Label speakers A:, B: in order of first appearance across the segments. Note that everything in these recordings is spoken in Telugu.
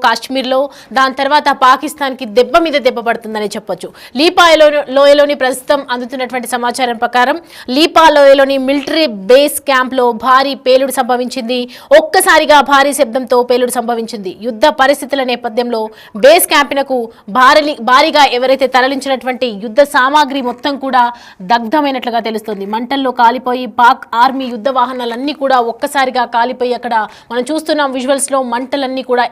A: కాశ్మీర్లో దాని తర్వాత పాకిస్తాన్కి దెబ్బ మీద దెబ్బ పడుతుందని చెప్పొచ్చు. లీపా లోయలోని ప్రస్తుతం అందుతున్నటువంటి సమాచారం ప్రకారం లీపా లోయలోని మిలిటరీ బేస్ క్యాంప్లో భారీ పేలుడు సంభవించింది. ఒక్కసారిగా భారీ శబ్దంతో పేలుడు సంభవించింది. యుద్ధ పరిస్థితుల నేపథ్యంలో బేస్ క్యాంపునకు భారీగా ఎవరైతే తరలించినటువంటి యుద్ధ సామాగ్రి మొత్తం కూడా దగ్ధమైనట్లుగా తెలుస్తుంది. మంటల్లో కాలిపోయి పాక్ ఆర్మీ యుద్ధ వాహనాలన్నీ కూడా ఒక్కసారిగా కాలిపోయి అక్కడ మనం చూస్తున్నాం విజువల్స్ లో మంటలన్నీ కూడా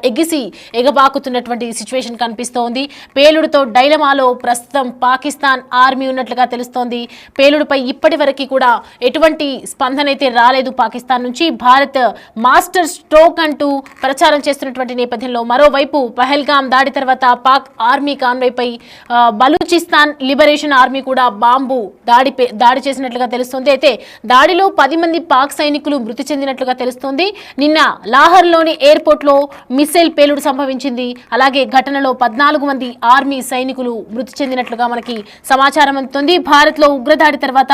A: ఎగబాకుతున్నటువంటి సిచ్యువేషన్ కనిపిస్తోంది. పేలుడుతో డైలమాలో ప్రస్తుతం పాకిస్తాన్ ఆర్మీ ఉన్నట్లుగా తెలుస్తోంది. పేలుడుపై ఇప్పటి వరకు కూడా ఎటువంటి స్పందన అయితే రాలేదు పాకిస్తాన్ నుంచి. భారత్ మాస్టర్ స్ట్రోక్ అంటూ ప్రచారం చేస్తున్నటువంటి నేపథ్యంలో మరోవైపు పహల్గాం దాడి తర్వాత పాక్ ఆర్మీ కాన్వాయ్పై బలూచిస్తాన్ లిబరేషన్ ఆర్మీ కూడా బాంబు దాడి చేసినట్లుగా తెలుస్తోంది. అయితే దాడిలో 10 మంది పాక్ సైనికులు మృతి చెందినట్లుగా తెలుస్తోంది. నిన్న లాహోర్లోని ఎయిర్పోర్ట్ లో మిసైల్ పేలుడు సంభవించింది. అలాగే ఘటనలో 14 మంది ఆర్మీ సైనికులు మృతి చెందినట్లుగా మనకి సమాచారం అందుతుంది. భారత్ లో ఉగ్రదాడి తర్వాత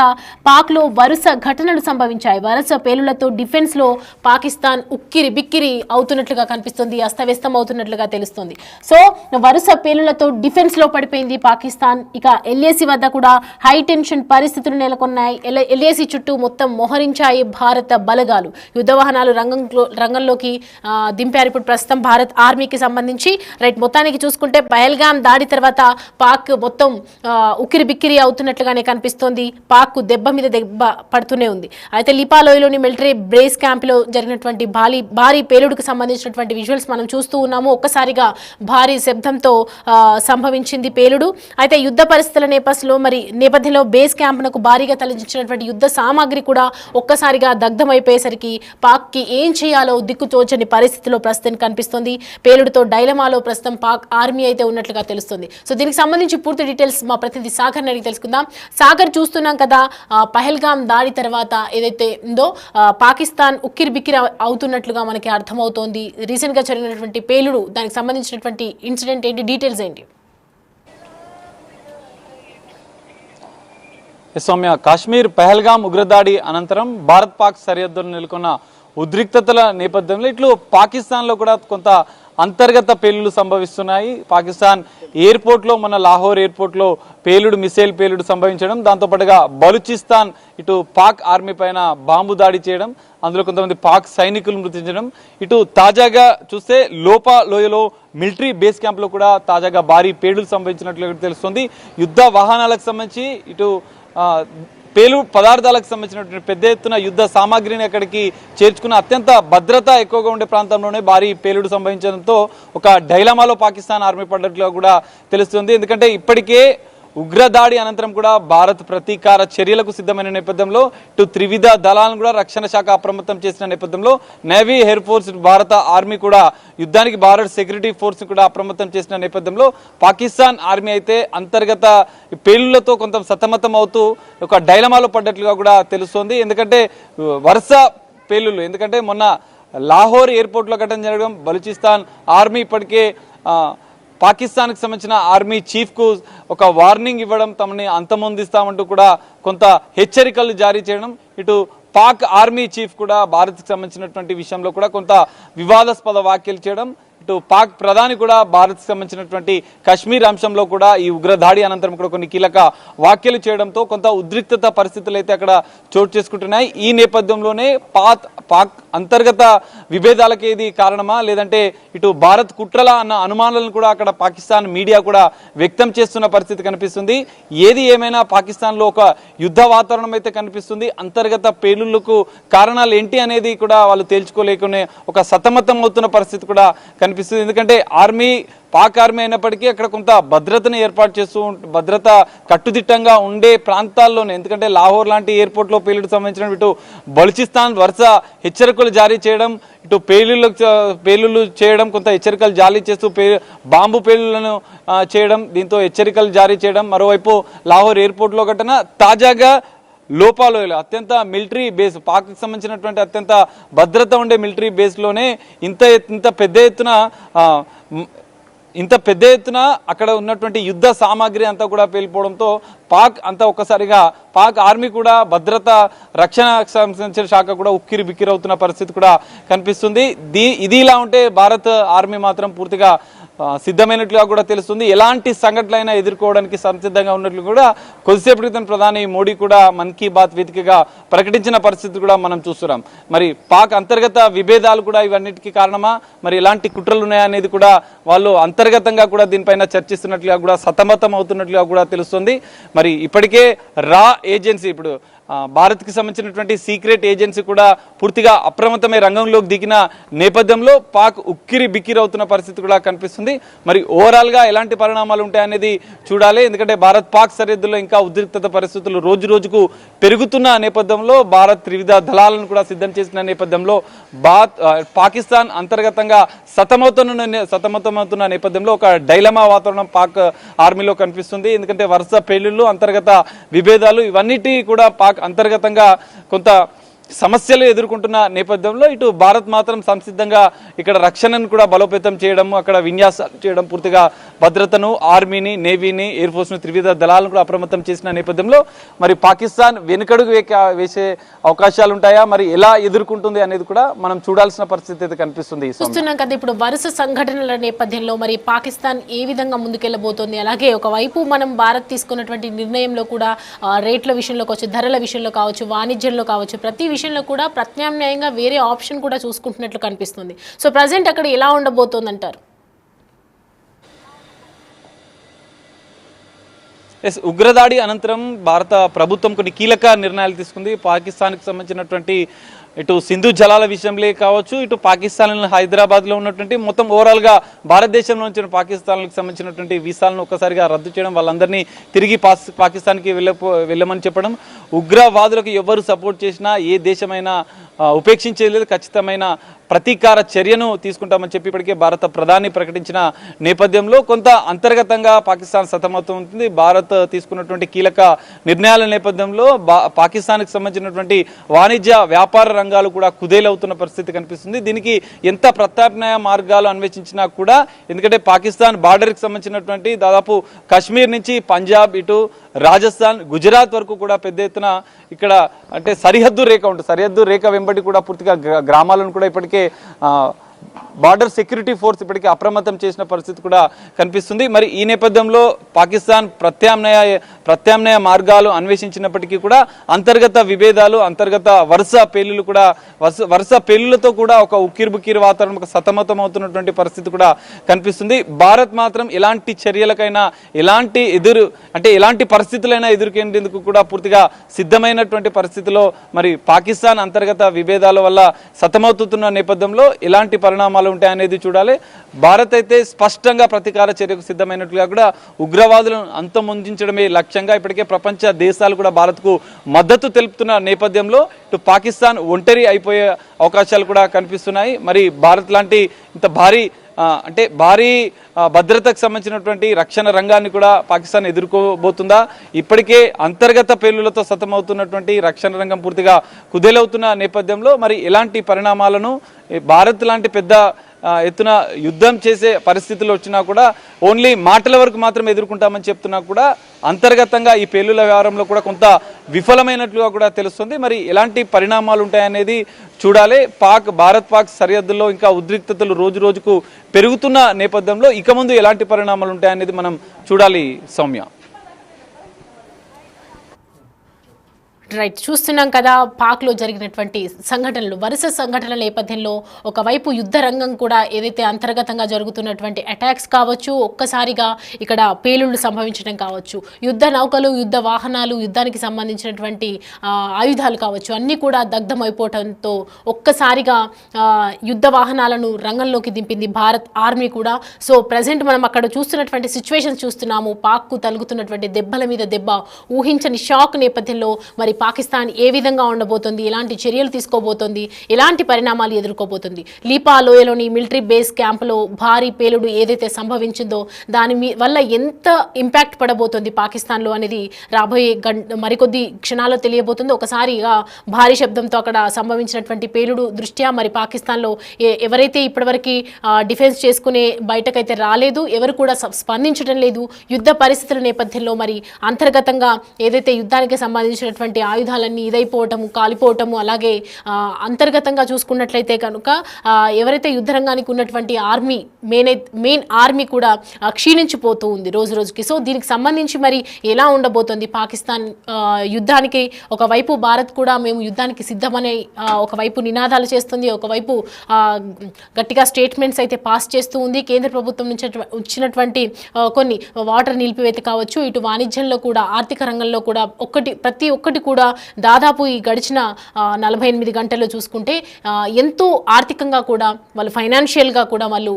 A: పాక్ లో వరుస ఘటనలు సంభవించాయి. వరుస పేలుళ్లతో డిఫెన్స్ లో పాకిస్తాన్ ఉక్కిరి బిక్కిరి అవుతున్నట్లుగా కనిపిస్తుంది, అస్తవ్యస్తం అవుతున్నట్లుగా తెలుస్తుంది. సో వరుస పేలుళ్లతో డిఫెన్స్ లో పడిపోయింది పాకిస్తాన్. ఇక ఎల్ఏసి వద్ద కూడా హై టెన్షన్ పరిస్థితులు నెలకొన్నాయి. ఎల్ఏసి చుట్టూ మొత్తం మోహరించాయి భారత బలగాలు. యుద్ధ వాహనాలు రంగంలోకి దింపారు ఇప్పుడు ప్రస్తుతం భారత్ ఆర్మీకి సంబంధించి. రైట్, మొత్తానికి చూసుకుంటే పహల్గాం దాడి తర్వాత పాక్ మొత్తం ఉక్కిరి బిక్కిరి అవుతున్నట్లుగానే కనిపిస్తోంది. పాక్ దెబ్బ మీద దెబ్బ పడుతూనే ఉంది. అయితే లీపా లోయలోని మిలిటరీ బేస్ క్యాంపులో జరిగినటువంటి భారీ పేలుడుకు సంబంధించినటువంటి విజువల్స్ మనం చూస్తూ ఉన్నాము. ఒక్కసారిగా భారీ శబ్దంతో సంభవించింది పేలుడు. అయితే యుద్ధ పరిస్థితుల నేపథ్యంలో బేస్ క్యాంపునకు భారీగా తరలించినటువంటి యుద్ధ సామాగ్రి కూడా ఒక్కసారిగా దగ్ధమైపోయేసరికి పాక్ కి ఏం చేయాలో దిక్కుతోచని పరిస్థితిలో ప్రస్తుతం కనిపిస్తుంది. పేలుడుతో డైలమాలో ప్రస్తుతం పాక్ ఆర్మీ అయితే ఉన్నట్లుగా తెలుస్తుంది. సో దీనికి సంబంధించి పూర్తి డీటెయిల్స్ మా ప్రతినిధి సాగర్ అడిగి తెలుసుకుందాం. సాగర్, చూస్తున్నాం కదా పహల్గాం దాడి తర్వాత ఏదైతే ఉందో పాకిస్తాన్ ఉక్కిరి బిక్కిరి అవుతున్నట్లుగా మనకి అర్థమవుతోంది. రీసెంట్ గా జరిగినటువంటి పేలుడు, దానికి సంబంధించినటువంటి ఇన్సిడెంట్ ఏంటి, డీటెయిల్స్ ఏంటి?
B: సౌమ్య, కాశ్మీర్ పహల్గాం ఉగ్రదాడి అనంతరం భారత్ పాక్ సరిహద్దులు నెలకొన్న ఉద్రిక్తతల నేపథ్యంలో ఇట్లు పాకిస్తాన్లో కూడా కొంత అంతర్గత పేలుళ్లు సంభవిస్తున్నాయి. పాకిస్తాన్ ఎయిర్పోర్ట్లో, మన లాహోర్ ఎయిర్పోర్ట్లో మిసైల్ పేలుడు సంభవించడం, దాంతోపాటుగా బలూచిస్తాన్ ఇటు పాక్ ఆర్మీ పైన బాంబు దాడి చేయడం, అందులో కొంతమంది పాక్ సైనికులు మృతి చెందడం. ఇటు తాజాగా చూస్తే లీపా లోయలో మిలిటరీ బేస్ క్యాంప్లో కూడా తాజాగా భారీ పేలుళ్లు సంభవించినట్లు తెలుస్తుంది. యుద్ధ వాహనాలకు సంబంధించి ఇటు పేలుడు పదార్థాలకు సంబంధించినటువంటి పెద్ద ఎత్తున యుద్ధ సామాగ్రిని అక్కడికి చేర్చుకున్న అత్యంత భద్రత ఎక్కువగా ఉండే ప్రాంతంలోనే భారీ పేలుడు సంభవించడంతో ఒక డైలమాలో పాకిస్తాన్ ఆర్మీ పడ్డట్లుగా కూడా తెలుస్తుంది. ఎందుకంటే ఇప్పటికే ఉగ్రదాడి అనంతరం కూడా భారత్ ప్రతీకార చర్యలకు సిద్ధమైన నేపథ్యంలో ఇటు త్రివిధ దళాలను కూడా రక్షణ శాఖ అప్రమత్తం చేసిన నేపథ్యంలో నేవీ, ఎయిర్ ఫోర్స్, భారత ఆర్మీ కూడా యుద్ధానికి భారత్ సెక్యూరిటీ ఫోర్స్ కూడా అప్రమత్తం చేసిన నేపథ్యంలో పాకిస్తాన్ ఆర్మీ అయితే అంతర్గత పేలుళ్లతో కొంత సతమతం అవుతూ ఒక డైలమాలో పడ్డట్లుగా కూడా తెలుస్తోంది. ఎందుకంటే వరుస పేలుళ్లు, ఎందుకంటే మొన్న లాహోర్ ఎయిర్పోర్ట్లో ఘటన జరగడం, బలూచిస్తాన్ ఆర్మీ ఇప్పటికే పాకిస్తాన్కి సంబంధించిన ఆర్మీ చీఫ్కు ఒక వార్నింగ్ ఇవ్వడం, తమని అంతమొందిస్తామంటూ కూడా కొంత హెచ్చరికలు జారీ చేయడం, ఇటు పాక్ ఆర్మీ చీఫ్ కూడా భారత్కి సంబంధించినటువంటి విషయంలో కూడా కొంత వివాదాస్పద వ్యాఖ్యలు చేయడం, ఇటు పాక్ ప్రధాని కూడా భారత్కి సంబంధించినటువంటి కశ్మీర్ అంశంలో కూడా ఈ ఉగ్రదాడి అనంతరం కూడా కొన్ని కీలక వ్యాఖ్యలు చేయడంతో కొంత ఉద్రిక్తత పరిస్థితులు అయితే అక్కడ చోటు చేసుకుంటున్నాయి. ఈ నేపథ్యంలోనే పాక్ అంతర్గత విభేదాలకి ఇది కారణమా, లేదంటే ఇటు భారత్ కుట్రల అన్న అనుమానాలను కూడా అక్కడ పాకిస్తాన్ మీడియా కూడా వ్యక్తం చేస్తున్న పరిస్థితి కనిపిస్తుంది. ఏది ఏమైనా పాకిస్తాన్లో ఒక యుద్ధ వాతావరణం అయితే కనిపిస్తుంది. అంతర్గత పేలుళ్లకు కారణాలు ఏంటి అనేది కూడా వాళ్ళు తేల్చుకోలేకునే ఒక సతమతం అవుతున్న పరిస్థితి కూడా కనిపిస్తుంది. ఎందుకంటే పాక్ ఆర్మీ అయినప్పటికీ అక్కడ కొంత భద్రతను ఏర్పాటు చేస్తూ భద్రత కట్టుదిట్టంగా ఉండే ప్రాంతాల్లోనే, ఎందుకంటే లాహోర్ లాంటి ఎయిర్పోర్ట్లో పేలుడు సంబంధించిన ఇటు బలూచిస్తాన్ వరుస హెచ్చరికలు జారీ చేయడం, ఇటు పేలుళ్లు చేయడం, కొంత హెచ్చరికలు జారీ చేస్తూ బాంబు పేలుళ్లను చేయడం, దీంతో హెచ్చరికలు జారీ చేయడం. మరోవైపు లాహోర్ ఎయిర్పోర్ట్లో ఘటన, తాజాగా లీపా లోయలో అత్యంత మిలిటరీ బేస్, పాక్కి సంబంధించినటువంటి అత్యంత భద్రత ఉండే మిలిటరీ బేస్లోనే ఇంత పెద్ద ఎత్తున అక్కడ ఉన్నటువంటి యుద్ధ సామాగ్రి అంతా కూడా పేలిపోవడంతో పాక్ అంతా ఒక్కసారిగా పాక్ ఆర్మీ కూడా భద్రత రక్షణ సంబంధించిన శాఖ కూడా ఉక్కిరి బిక్కిరి అవుతున్న పరిస్థితి కూడా కనిపిస్తుంది. ఇది ఇలా ఉంటే భారత్ ఆర్మీ మాత్రం పూర్తిగా సిద్ధమైనట్లుగా కూడా తెలుస్తుంది. ఎలాంటి సంఘటనలైనా ఎదుర్కోవడానికి సంసిద్ధంగా ఉన్నట్లు కూడా కొద్దిసేపటి క్రితం ప్రధాని మోడీ కూడా మన్ కీ బాత్ వేదికగా ప్రకటించిన పరిస్థితి కూడా మనం చూస్తున్నాం. మరి పాక్ అంతర్గత విభేదాలు కూడా ఇవన్నిటికీ కారణమా, మరి ఎలాంటి కుట్రలు ఉన్నాయనేది కూడా వాళ్ళు అంతర్గతంగా కూడా దీనిపైన చర్చిస్తున్నట్లుగా కూడా సతమతం అవుతున్నట్లుగా కూడా తెలుస్తుంది. మరి ఇప్పటికే రా ఏజెన్సీ ఇప్పుడు భారత్కి సంబంధించినటువంటి సీక్రెట్ ఏజెన్సీ కూడా పూర్తిగా అప్రమత్తమై రంగంలోకి దిగిన నేపథ్యంలో పాక్ ఉక్కిరి బిక్కిరి అవుతున్న పరిస్థితి కూడా కనిపిస్తుంది. మరి ఓవరాల్గా ఎలాంటి పరిణామాలు ఉంటాయనేది చూడాలి. ఎందుకంటే భారత్ పాక్ సరిహద్దుల్లో ఇంకా ఉద్రిక్తత పరిస్థితులు రోజు రోజుకు పెరుగుతున్న నేపథ్యంలో భారత్ త్రివిధ దళాలను కూడా సిద్ధం చేసిన నేపథ్యంలో పాకిస్తాన్ అంతర్గతంగా సతమతమవుతున్న నేపథ్యంలో ఒక డైలమా వాతావరణం పాక్ ఆర్మీలో కనిపిస్తుంది. ఎందుకంటే వరుస పేలుళ్లు, అంతర్గత విభేదాలు ఇవన్నిటి కూడా పాక్ అంతర్గతంగా కొంత సమస్యలు ఎదుర్కొంటున్న నేపథ్యంలో ఇటు భారత్ మాత్రం సంసిద్ధంగా ఇక్కడ రక్షణను కూడా బలోపేతం చేయడం, అక్కడ విన్యాసాలు చేయడం, పూర్తిగా భద్రతను, ఆర్మీని, నేవీని, ఎయిర్ ఫోర్స్ను, త్రివిధ దళాలను కూడా అప్రమత్తం చేసిన నేపథ్యంలో మరి పాకిస్తాన్ వెనుకడుగు వేసే అవకాశాలు ఉంటాయా, మరి ఎలా ఎదుర్కొంటుంది అనేది కూడా మనం చూడాల్సిన పరిస్థితి అయితే కనిపిస్తుంది.
A: చూస్తున్నాం కదా ఇప్పుడు వరుస సంఘటనల నేపథ్యంలో మరి పాకిస్తాన్ ఏ విధంగా ముందుకెళ్లబోతోంది, అలాగే ఒకవైపు మనం భారత్ తీసుకున్నటువంటి నిర్ణయంలో కూడా రేట్ల విషయంలో కావచ్చు, ధరల విషయంలో కావచ్చు, వాణిజ్యంలో కావచ్చు, ప్రతి విషయంలో కూడా ప్రత్యామ్నాయంగా వేరే ఆప్షన్ కూడా చూసుకుంటున్నట్లు కనిపిస్తుంది. సో ప్రజెంట్ అక్కడ ఎలా ఉండబోతోంది అంటారు?
B: ఉగ్రదాడి అనంతరం భారత ప్రభుత్వం కొన్ని కీలక నిర్ణయాలు తీసుకుంది. పాకిస్తాన్కి సంబంధించినటువంటి ఇటు సింధు జలాల విషయంలో కావచ్చు, ఇటు పాకిస్తాన్ హైదరాబాద్లో ఉన్నటువంటి మొత్తం ఓవరాల్గా భారతదేశంలో నుంచి పాకిస్తాన్కి సంబంధించినటువంటి వీసాలను ఒక్కసారిగా రద్దు చేయడం, వాళ్ళందరినీ తిరిగి పాకిస్తాన్కి వెళ్ళమని చెప్పడం, ఉగ్రవాదులకు ఎవరు సపోర్ట్ చేసినా ఏ దేశమైనా ఉపేక్షించేది ఖచ్చితమైన ప్రతీకార చర్యను తీసుకుంటామని చెప్పి ఇప్పటికే భారత ప్రధాని ప్రకటించిన నేపథ్యంలో కొంత అంతర్గతంగా పాకిస్తాన్ సతమవుతుంది. భారత్ తీసుకున్నటువంటి కీలక నిర్ణయాల నేపథ్యంలో పాకిస్తాన్కి సంబంధించినటువంటి వాణిజ్య వ్యాపార రంగాలు కూడా కుదేలవుతున్న పరిస్థితి కనిపిస్తుంది. దీనికి ఎంత ప్రత్యామ్నాయ మార్గాలు అన్వేషించినా కూడా, ఎందుకంటే పాకిస్తాన్ బార్డర్కి సంబంధించినటువంటి దాదాపు కాశ్మీర్ నుంచి పంజాబ్, ఇటు రాజస్థాన్, గుజరాత్ వరకు కూడా పెద్ద ఎత్తున ఇక్కడ అంటే సరిహద్దు రేఖ ఉంటుంది. సరిహద్దు రేఖ వెంబడి కూడా పూర్తిగా గ్రామాలను కూడా ఇప్పటికే బార్డర్ సెక్యూరిటీ ఫోర్స్ ఇప్పటికే అప్రమత్తం చేసిన పరిస్థితి కూడా కనిపిస్తుంది. మరి ఈ నేపథ్యంలో పాకిస్తాన్ ప్రత్యామ్నాయ మార్గాలు అన్వేషించినప్పటికీ కూడా అంతర్గత విభేదాలు, అంతర్గత వరుస పేలులతో కూడా ఒక ఉక్కిరిబుక్కిరి వాతావరణం, ఒక సతమతం అవుతున్నటువంటి పరిస్థితి కూడా కనిపిస్తుంది. భారత్ మాత్రం ఎలాంటి చర్యలకైనా, ఎలాంటి పరిస్థితులైనా ఎదుర్కొనేందుకు కూడా పూర్తిగా సిద్ధమైనటువంటి పరిస్థితిలో మరి పాకిస్తాన్ అంతర్గత విభేదాల వల్ల సతమవుతున్న నేపథ్యంలో ఎలాంటి పరిణామాలు ఉంటాయనేది చూడాలి. భారత్ అయితే స్పష్టంగా ప్రతీకార చర్యకు సిద్ధమైనట్లుగా కూడా ఉగ్రవాదులను అంతమొందించడమే లక్ష్యంగా ఇప్పటికే ప్రపంచ దేశాలు కూడా భారత్కు మద్దతు తెలుపుతున్న నేపథ్యంలో ఇటు పాకిస్తాన్ ఒంటరి అయిపోయే అవకాశాలు కూడా కనిపిస్తున్నాయి. మరి భారత్ లాంటి ఇంత భారీ భద్రతకు సంబంధించినటువంటి రక్షణ రంగాన్ని కూడా పాకిస్తాన్ ఎదుర్కోబోతుందా? ఇప్పటికే అంతర్గత పేలులతో సతమవుతున్నటువంటి రక్షణ రంగం పూర్తిగా కుదేలవుతున్న నేపథ్యంలో మరి ఎలాంటి పరిణామాలను భారత్ లాంటి పెద్ద ఎత్తున యుద్ధం చేసే పరిస్థితులు వచ్చినా కూడా ఓన్లీ మాటల వరకు మాత్రం ఎదుర్కొంటామని చెప్తున్నా కూడా అంతర్గతంగా ఈ పేలుల వ్యవహారంలో కూడా కొంత విఫలమైనట్లుగా కూడా తెలుస్తుంది. మరి ఎలాంటి పరిణామాలు ఉంటాయనేది చూడాలి. భారత్ పాక్ సరిహద్దుల్లో ఇంకా ఉద్రిక్తతలు రోజు రోజుకు పెరుగుతున్న నేపథ్యంలో ఇక ముందు ఎలాంటి పరిణామాలు ఉంటాయనేది మనం చూడాలి. సౌమ్య,
A: రైట్, చూస్తున్నాం కదా పాక్లో జరిగినటువంటి సంఘటనలు, వరుస సంఘటనల నేపథ్యంలో ఒకవైపు యుద్ధ రంగం కూడా ఏదైతే అంతర్గతంగా జరుగుతున్నటువంటి అటాక్స్ కావచ్చు, ఒక్కసారిగా ఇక్కడ పేలుళ్లు సంభవించడం కావచ్చు, యుద్ధ నౌకలు, యుద్ధ వాహనాలు, యుద్ధానికి సంబంధించినటువంటి ఆయుధాలు కావచ్చు, అన్నీ కూడా దగ్ధమైపోవడంతో ఒక్కసారిగా యుద్ధ వాహనాలను రంగంలోకి దింపింది భారత్ ఆర్మీ కూడా. సో ప్రజెంట్ మనం అక్కడ చూస్తున్నటువంటి సిచ్యువేషన్స్ చూస్తున్నాము. పాక్కు తలుగుతున్నటువంటి దెబ్బల మీద దెబ్బ, ఊహించని షాక్ నేపథ్యంలో మరి పాకిస్తాన్ ఏ విధంగా ఉండబోతుంది, ఎలాంటి చర్యలు తీసుకోబోతోంది, ఎలాంటి పరిణామాలు ఎదుర్కోబోతుంది, లీపా లోయలోని మిలిటరీ బేస్ క్యాంపులో భారీ పేలుడు ఏదైతే సంభవించిందో దాని వల్ల ఎంత ఇంపాక్ట్ పడబోతుంది పాకిస్తాన్లో అనేది రాబోయే మరికొద్ది క్షణాల్లో తెలియబోతుంది. ఒకసారిగా భారీ శబ్దంతో అక్కడ సంభవించినటువంటి పేలుడు దృష్ట్యా మరి పాకిస్తాన్లో ఎవరైతే ఇప్పటివరకు డిఫెన్స్ చేసుకునే బయటకైతే రాలేదు, ఎవరు కూడా స్పందించడం లేదు. యుద్ధ పరిస్థితుల నేపథ్యంలో మరి అంతర్గతంగా ఏదైతే యుద్ధానికి సంబంధించినటువంటి ఆయుధాలన్నీ ఇదైపోవటము, కాలిపోవటము, అలాగే అంతర్గతంగా చూసుకున్నట్లయితే కనుక ఎవరైతే యుద్ధరంగానికి ఉన్నటువంటి ఆర్మీ మెయిన్ ఆర్మీ కూడా క్షీణించిపోతూ ఉంది రోజు రోజుకి. సో దీనికి సంబంధించి మరి ఎలా ఉండబోతోంది పాకిస్తాన్ యుద్ధానికి? ఒకవైపు భారత్ కూడా మేము యుద్ధానికి సిద్ధమనే ఒకవైపు నినాదాలు చేస్తుంది, ఒకవైపు గట్టిగా స్టేట్మెంట్స్ అయితే పాస్ చేస్తూ ఉంది. కేంద్ర ప్రభుత్వం నుంచి వచ్చినటువంటి కొన్ని వాటర్ నిలిపివేత కావచ్చు, ఇటు వాణిజ్యంలో కూడా ఆర్థిక రంగంలో కూడా ప్రతి ఒక్కటి కూడా దాదాపు ఈ గడిచిన 48 గంటల్లో చూసుకుంటే ఎంతో ఆర్థికంగా కూడా వాళ్ళు ఫైనాన్షియల్గా కూడా వాళ్ళు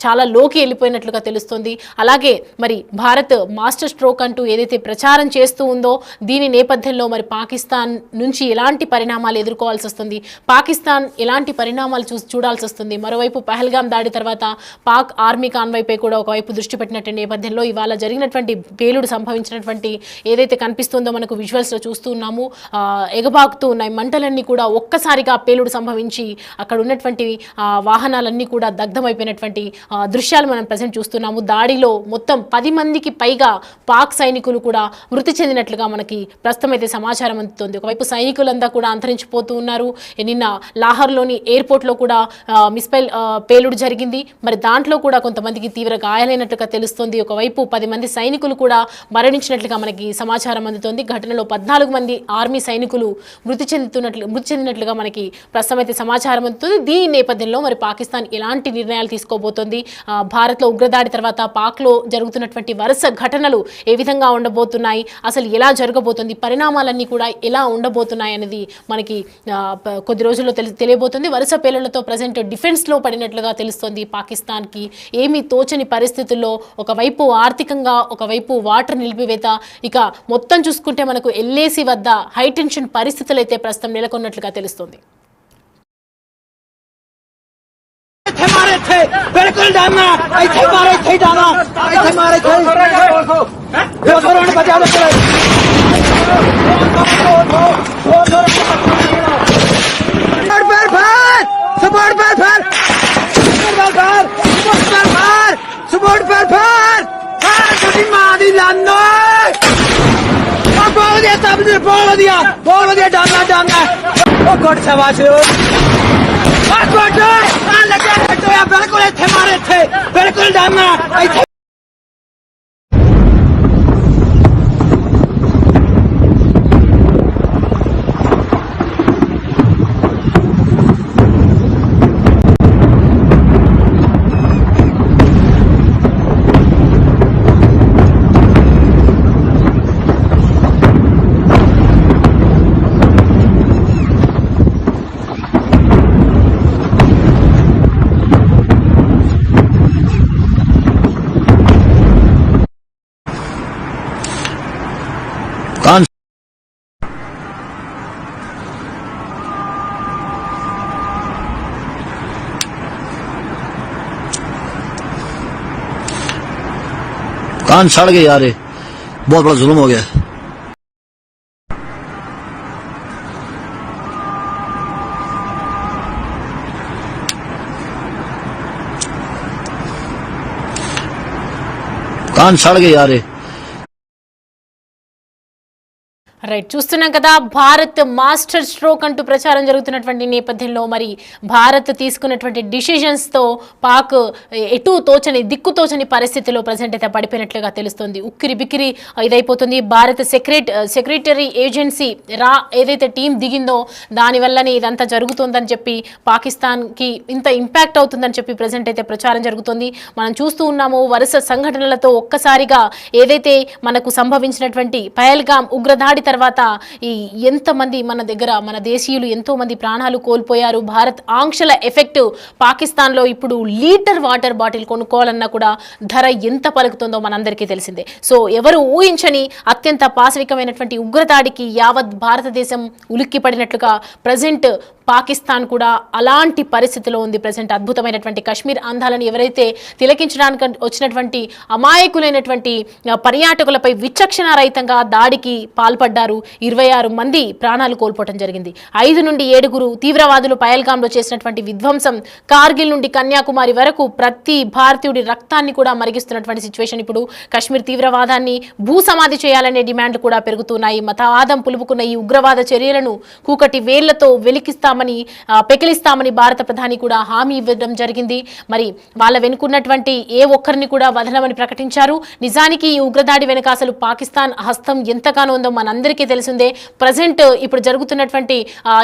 A: చాలా లోకి వెళ్ళిపోయినట్లుగా తెలుస్తుంది. అలాగే మరి భారత్ మాస్టర్ స్ట్రోక్ అంటూ ఏదైతే ప్రచారం చేస్తూ ఉందో దీని నేపథ్యంలో మరి పాకిస్తాన్ నుంచి ఎలాంటి పరిణామాలు ఎదుర్కోవాల్సి వస్తుంది, పాకిస్తాన్ ఎలాంటి పరిణామాలు చూడాల్సి వస్తుంది. మరోవైపు పహల్గాం దాడి తర్వాత పాక్ ఆర్మీ కాన్వాయ్పై కూడా ఒకవైపు దృష్టి పెట్టినట్టు నేపథ్యంలో ఇవాళ జరిగినటువంటి పేలుడు సంభవించినటువంటి ఏదైతే కనిపిస్తుందో మనకు విజువల్స్లో చూస్తూ ఉన్నాము, ఎగబాకుతూ ఉన్నాయి మంటలన్నీ కూడా. ఒక్కసారిగా పేలుడు సంభవించి అక్కడ ఉన్నటువంటి వాహనాలన్నీ కూడా దగ్ధమైపోయినటువంటి దృశ్యాలు మనం ప్రజెంట్ చూస్తున్నాము. దాడిలో మొత్తం 10 మందికి పైగా పాక్ సైనికులు కూడా మృతి చెందినట్లుగా మనకి ప్రస్తుతం అయితే సమాచారం అందుతుంది. ఒకవైపు సైనికులంతా కూడా అంతరించిపోతూ ఉన్నారు. నిన్న లాహోర్లోని ఎయిర్పోర్ట్లో కూడా మిస్పైల్ పేలుడు జరిగింది. మరి దాంట్లో కూడా కొంతమందికి తీవ్ర గాయాలైనట్లుగా తెలుస్తుంది. ఒకవైపు 10 మంది సైనికులు కూడా మరణించినట్లుగా మనకి సమాచారం అందుతోంది. ఘటనలో 14 మంది ఆర్మీ సైనికులు మృతి చెందినట్లుగా మనకి ప్రస్తుతం అయితే సమాచారం అందుతుంది. దీని నేపథ్యంలో మరి పాకిస్తాన్ ఎలాంటి నిర్ణయాలు తీసుకోబోతోంది, భారత్లో ఉగ్రదాడి తర్వాత పాక్లో జరుగుతున్నటువంటి వరుస ఘటనలు ఏ విధంగా ఉండబోతున్నాయి, అసలు ఎలా జరగబోతుంది, పరిణామాలన్నీ కూడా ఎలా ఉండబోతున్నాయి అనేది మనకి కొద్ది రోజుల్లో తెలియబోతుంది. వరుస పేలుళ్లతో ప్రజెంట్ డిఫెన్స్లో పడినట్లుగా తెలుస్తోంది పాకిస్తాన్కి. ఏమీ తోచని పరిస్థితుల్లో ఒకవైపు ఆర్థికంగా, ఒకవైపు వాటర్ నిలిపివేత, ఇక మొత్తం చూసుకుంటే మనకు ఎల్ఏసి వద్ద హైటెన్షన్ పరిస్థితులు అయితే ప్రస్తుతం నెలకొన్నట్లుగా తెలుస్తుంది.
C: मारे थे बिल्कुल डालना ऐसे मारे थे डालना ऐसे मारे थे बचा लो सपोर्ट बोल दिया डालना वो कोट सवास बिल्कुल थे मारे थे बिल्कुल डालना
D: कान सड़ गए यार, बहुत बड़ा जुल्म हो गया। कान सड़ गए यार।
A: రైట్, చూస్తున్నాం కదా భారత్ మాస్టర్ స్ట్రోక్ అంటూ ప్రచారం జరుగుతున్నటువంటి నేపథ్యంలో మరి భారత్ తీసుకున్నటువంటి డిసిజన్స్తో పాక్ దిక్కుతోచని పరిస్థితిలో ప్రజెంట్ అయితే పడిపోయినట్లుగా తెలుస్తుంది. ఉక్కిరి బిక్కిరి ఇదైపోతుంది. భారత సెక్రటరీ ఏజెన్సీ ఏదైతే టీం దిగిందో దానివల్లనే ఇదంతా జరుగుతుందని చెప్పి పాకిస్తాన్కి ఇంత ఇంపాక్ట్ అవుతుందని చెప్పి ప్రజెంట్ అయితే ప్రచారం జరుగుతుంది. మనం చూస్తూ ఉన్నాము వరుస సంఘటనలతో ఒక్కసారిగా ఏదైతే మనకు సంభవించినటువంటి పహల్గాం ఉగ్రదాడి తర్వాత ఈ ఎంతమంది మన దగ్గర మన దేశీయులు ఎంతో మంది ప్రాణాలు కోల్పోయారు. భారత్ ఆంక్షల ఎఫెక్ట్ పాకిస్తాన్లో ఇప్పుడు లీటర్ వాటర్ బాటిల్ కొనుక్కోవాలన్నా కూడా ధర ఎంత పలుకుతుందో మనందరికీ తెలిసిందే. సో ఎవరు ఊహించని అత్యంత పాశవికమైనటువంటి ఉగ్రదాడికి యావత్ భారతదేశం ఉలిక్కిపడినట్లుగా ప్రజెంట్ పాకిస్తాన్ కూడా అలాంటి పరిస్థితిలో ఉంది. ప్రజెంట్ అద్భుతమైనటువంటి కశ్మీర్ అందాలను ఎవరైతే తిలకించడానికి వచ్చినటువంటి అమాయకులైనటువంటి పర్యాటకులపై విచక్షణ రహితంగా దాడికి పాల్పడ్డారు. 26 మంది ప్రాణాలు కోల్పోవడం జరిగింది. 5 నుండి 7 తీవ్రవాదులు పహల్గాంలో చేసినటువంటి విధ్వంసం కార్గిల్ నుండి కన్యాకుమారి వరకు ప్రతి భారతీయుడి రక్తాన్ని కూడా మరిగిస్తున్నటువంటి సిచ్యువేషన్. ఇప్పుడు కశ్మీర్ తీవ్రవాదాన్ని భూసమాధి చేయాలనే డిమాండ్లు కూడా పెరుగుతున్నాయి. మతవాదం పులుపుకున్న ఈ ఉగ్రవాద చర్యలను కూకటి వేళ్లతో పెకిలిస్తామని భారత ప్రధాని కూడా హామీ ఇవ్వడం జరిగింది. మరి వాళ్ళ వెనుకున్నటువంటి ఏ ఒక్కరిని కూడా వదలమని ప్రకటించారు. నిజానికి ఈ ఉగ్రదాడి వెనుక అసలు పాకిస్తాన్ హస్తం ఎంతగానో ఉందో మనందరికీ తెలిసిందే. ప్రజెంట్ ఇప్పుడు జరుగుతున్నటువంటి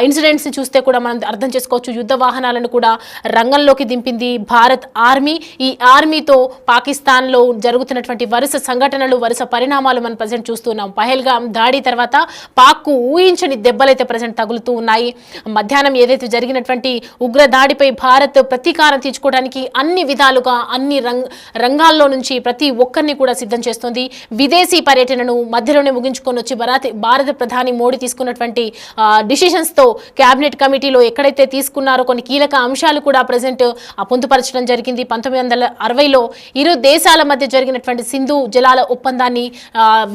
A: ఇన్సిడెంట్స్ ని చూస్తే కూడా మనం అర్థం చేసుకోవచ్చు. యుద్ధ వాహనాలను కూడా రంగంలోకి దింపింది భారత్ ఆర్మీ. ఈ ఆర్మీతో పాకిస్తాన్ లో జరుగుతున్నటువంటి వరుస సంఘటనలు, వరుస పరిణామాలు మనం ప్రజెంట్ చూస్తున్నాం. పహల్గాం దాడి తర్వాత పాక్కు ఊహించని దెబ్బలైతే ప్రజెంట్ తగులుతూ ఉన్నాయి. మధ్యాహ్నం ఏదైతే జరిగినటువంటి ఉగ్ర దాడిపై భారత్ ప్రతీకారం తీర్చుకోవడానికి అన్ని విధాలుగా అన్ని రంగాల్లో నుంచి ప్రతి ఒక్కరిని కూడా సిద్ధం చేస్తుంది. విదేశీ పర్యటనను మధ్యలోనే ముగించుకొని వచ్చి భారత ప్రధాని మోడీ తీసుకున్నటువంటి డిసిషన్స్ తో కేబినెట్ కమిటీలో ఎక్కడైతే తీసుకున్నారో కొన్ని కీలక అంశాలు కూడా ప్రజెంట్ పొందుపరచడం జరిగింది. 1960లో ఇరు దేశాల మధ్య జరిగినటువంటి సింధు జలాల ఒప్పందాన్ని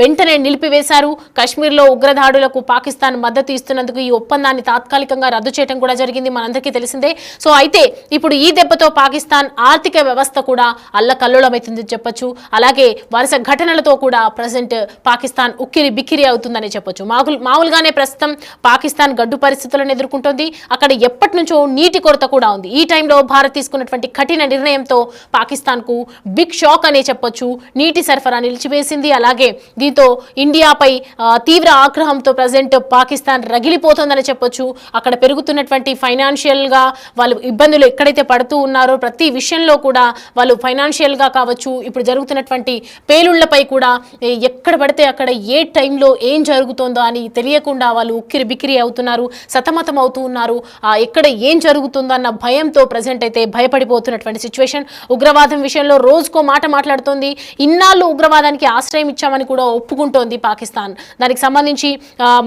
A: వెంటనే నిలిపివేశారు. కశ్మీర్లో ఉగ్రదాడులకు పాకిస్తాన్ మద్దతు ఇస్తున్నందుకు ఈ ఒప్పందాన్ని తాత్కాలికంగా రద్దు చేయడం కూడా జరిగింది, మనందరికీ తెలిసిందే. సో అయితే ఇప్పుడు ఈ దెబ్బతో పాకిస్తాన్ ఆర్థిక వ్యవస్థ కూడా అల్లకల్లోలమైతుందని చెప్పొచ్చు. అలాగే వరుస ఘటనలతో కూడా ప్రజెంట్ పాకిస్తాన్ ఉక్కిరి బిక్కిరి అవుతుందని చెప్పొచ్చు. మామూలుగానే ప్రస్తుతం పాకిస్తాన్ గడ్డు పరిస్థితులను ఎదుర్కొంటోంది. అక్కడ ఎప్పటి నుంచో నీటి కొరత కూడా ఉంది. ఈ టైంలో భారత్ తీసుకున్నటువంటి కఠిన నిర్ణయంతో పాకిస్తాన్ కు బిగ్ షాక్ అనే చెప్పొచ్చు. నీటి సరఫరా నిలిచివేసింది. అలాగే దీంతో ఇండియాపై తీవ్ర ఆగ్రహంతో ప్రజెంట్ పాకిస్తాన్ రగిలిపోతుందని చెప్పొచ్చు. అక్కడ పెరుగుతున్నటువంటి ఫైనాన్షియల్ గా వాళ్ళు ఇబ్బందులు ఎక్కడైతే పడుతూ ఉన్నారో ప్రతి విషయంలో కూడా వాళ్ళు ఫైనాన్షియల్ గా కావచ్చు, ఇప్పుడు జరుగుతున్నటువంటి పేలుళ్లపై కూడా ఎక్కడ పడితే అక్కడ ఏ టైంలో ఏం జరుగుతుందో అని తెలియకుండా వాళ్ళు ఉక్కిరి బిక్కిరి అవుతున్నారు, సతమతం అవుతూ ఉన్నారు. ఎక్కడ ఏం జరుగుతుందో అన్న భయంతో ప్రజెంట్ అయితే భయపడిపోతున్నటువంటి సిచ్యువేషన్. ఉగ్రవాదం విషయంలో రోజుకో మాట మాట్లాడుతోంది. ఇన్నాళ్ళు ఉగ్రవాదానికి ఆశ్రయం ఇచ్చామని కూడా ఒప్పుకుంటోంది పాకిస్తాన్. దానికి సంబంధించి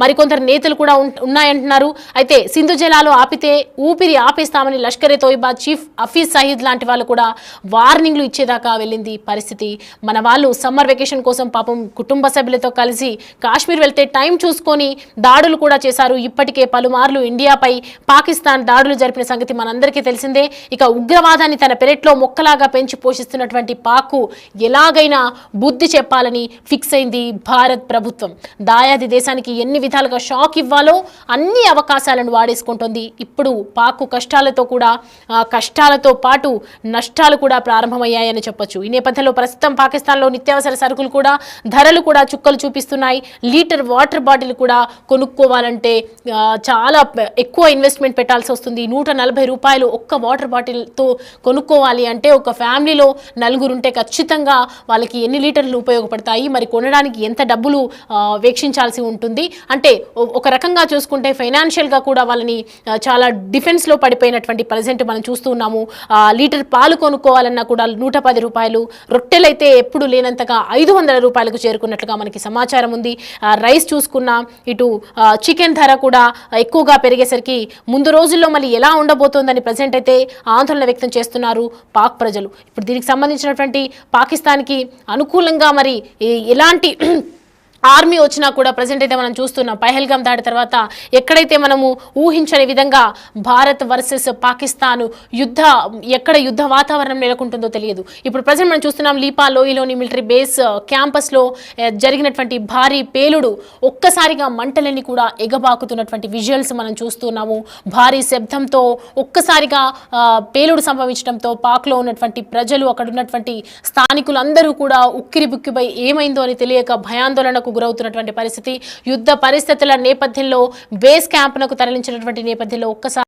A: మరికొందరు నేతలు కూడా ఉన్నాయంటున్నారు. అయితే సింధు జలాలు ఆపితే ఊపిరి ఆపేస్తామని లష్కరే తోయిబా చీఫ్ హఫీజ్ సయీద్ లాంటి వాళ్ళు కూడా వార్నింగ్లు ఇచ్చేదాకా వెళ్ళింది పరిస్థితి. మన వాళ్ళు సమ్మర్ వెకేషన్ కోసం పాపం కుటుంబ సభ్యులతో కలిసి కాశ్మీర్ వెళ్తే టైం చూసుకొని దాడులు కూడా చేశారు. ఇప్పటికే పలుమార్లు ఇండియాపై పాకిస్తాన్ దాడులు జరిపిన సంగతి మనందరికీ తెలిసిందే. ఇక ఉగ్రవాదాన్ని తన పెరట్లో మొక్కలాగా పెంచి పోషిస్తున్నటువంటి పాక్కు ఎలాగైనా బుద్ధి చెప్పాలని ఫిక్స్ అయింది భారత్ ప్రభుత్వం. దాయాది దేశానికి ఎన్ని విధాలుగా షాక్ ఇవ్వాలో అన్ని అవకాశాలను వాడేసుకుంటుంది. ఇప్పుడు పాక్కు కష్టాలతో పాటు నష్టాలు కూడా ప్రారంభమయ్యాయని చెప్పొచ్చు. ఈ నేపథ్యంలో ప్రస్తుతం పాకిస్తాన్లో నిత్యావసర సరుకులు కూడా ధరలు కూడా చుక్కలు చూపిస్తున్నాయి. లీటర్ వాటర్ బాటిల్ కూడా కొనుక్కోవాలంటే చాలా ఎక్కువ ఇన్వెస్ట్మెంట్ పెట్టాల్సి వస్తుంది. 140 రూపాయలు ఒక్క వాటర్ బాటిల్తో కొనుక్కోవాలి అంటే ఒక ఫ్యామిలీలో 4 ఉంటే ఖచ్చితంగా వాళ్ళకి ఎన్ని లీటర్లు ఉపయోగపడతాయి, మరి కొనడానికి ఎంత డబ్బులు వేక్షించాల్సి ఉంటుంది. అంటే ఒక రకంగా చూసుకుంటే ఫైనాన్షియల్గా కూడా వాళ్ళని చాలా డిఫెన్స్లో పడిపోయినటువంటి ప్రజెంట్ మనం చూస్తూ ఉన్నాము. లీటర్ పాలు కొనుక్కోవాలన్నా కూడా 110 రూపాయలు, రొట్టెలైతే ఎప్పుడు లేనంతగా 500 రూపాయలకు చేరుకున్నట్లుగా మనకి సమాచారం ఉంది. రైస్ చూసుకున్నా ఇటు చికెన్ ధర కూడా ఎక్కువగా పెరిగేసరికి ముందు రోజుల్లో మళ్ళీ ఎలా ఉండబోతోందని ప్రజెంట్ అయితే ఆందోళన వ్యక్తం చేస్తున్నారు పాక్ ప్రజలు. ఇప్పుడు దీనికి సంబంధించినటువంటి పాకిస్తాన్కి అనుకూలంగా మరి ఎలాంటి ఆర్మీ వచ్చినా కూడా ప్రజెంట్ అయితే మనం చూస్తున్నాం. పహల్గాం దాడి తర్వాత ఎక్కడైతే మనము ఊహించని విధంగా భారత్ వర్సెస్ పాకిస్తాన్ ఎక్కడ యుద్ధ వాతావరణం నెలకొంటుందో తెలియదు. ఇప్పుడు ప్రజెంట్ మనం చూస్తున్నాం లీపా లోయలోని మిలిటరీ బేస్ క్యాంపస్లో జరిగినటువంటి భారీ పేలుడు ఒక్కసారిగా మంటలని కూడా ఎగబాకుతున్నటువంటి విజువల్స్ మనం చూస్తున్నాము. భారీ శబ్దంతో ఒక్కసారిగా పేలుడు సంభవించడంతో పాక్లో ఉన్నటువంటి ప్రజలు, అక్కడ ఉన్నటువంటి స్థానికులందరూ కూడా ఉక్కిరి బుక్కిపై ఏమైందో అని తెలియక భయాందోళనకు గురవుతున్నటువంటి పరిస్థితి. యుద్ధ పరిస్థితుల నేపథ్యంలో బేస్ క్యాంపునకు తరలించినటువంటి నేపథ్యంలో ఒక్కసారి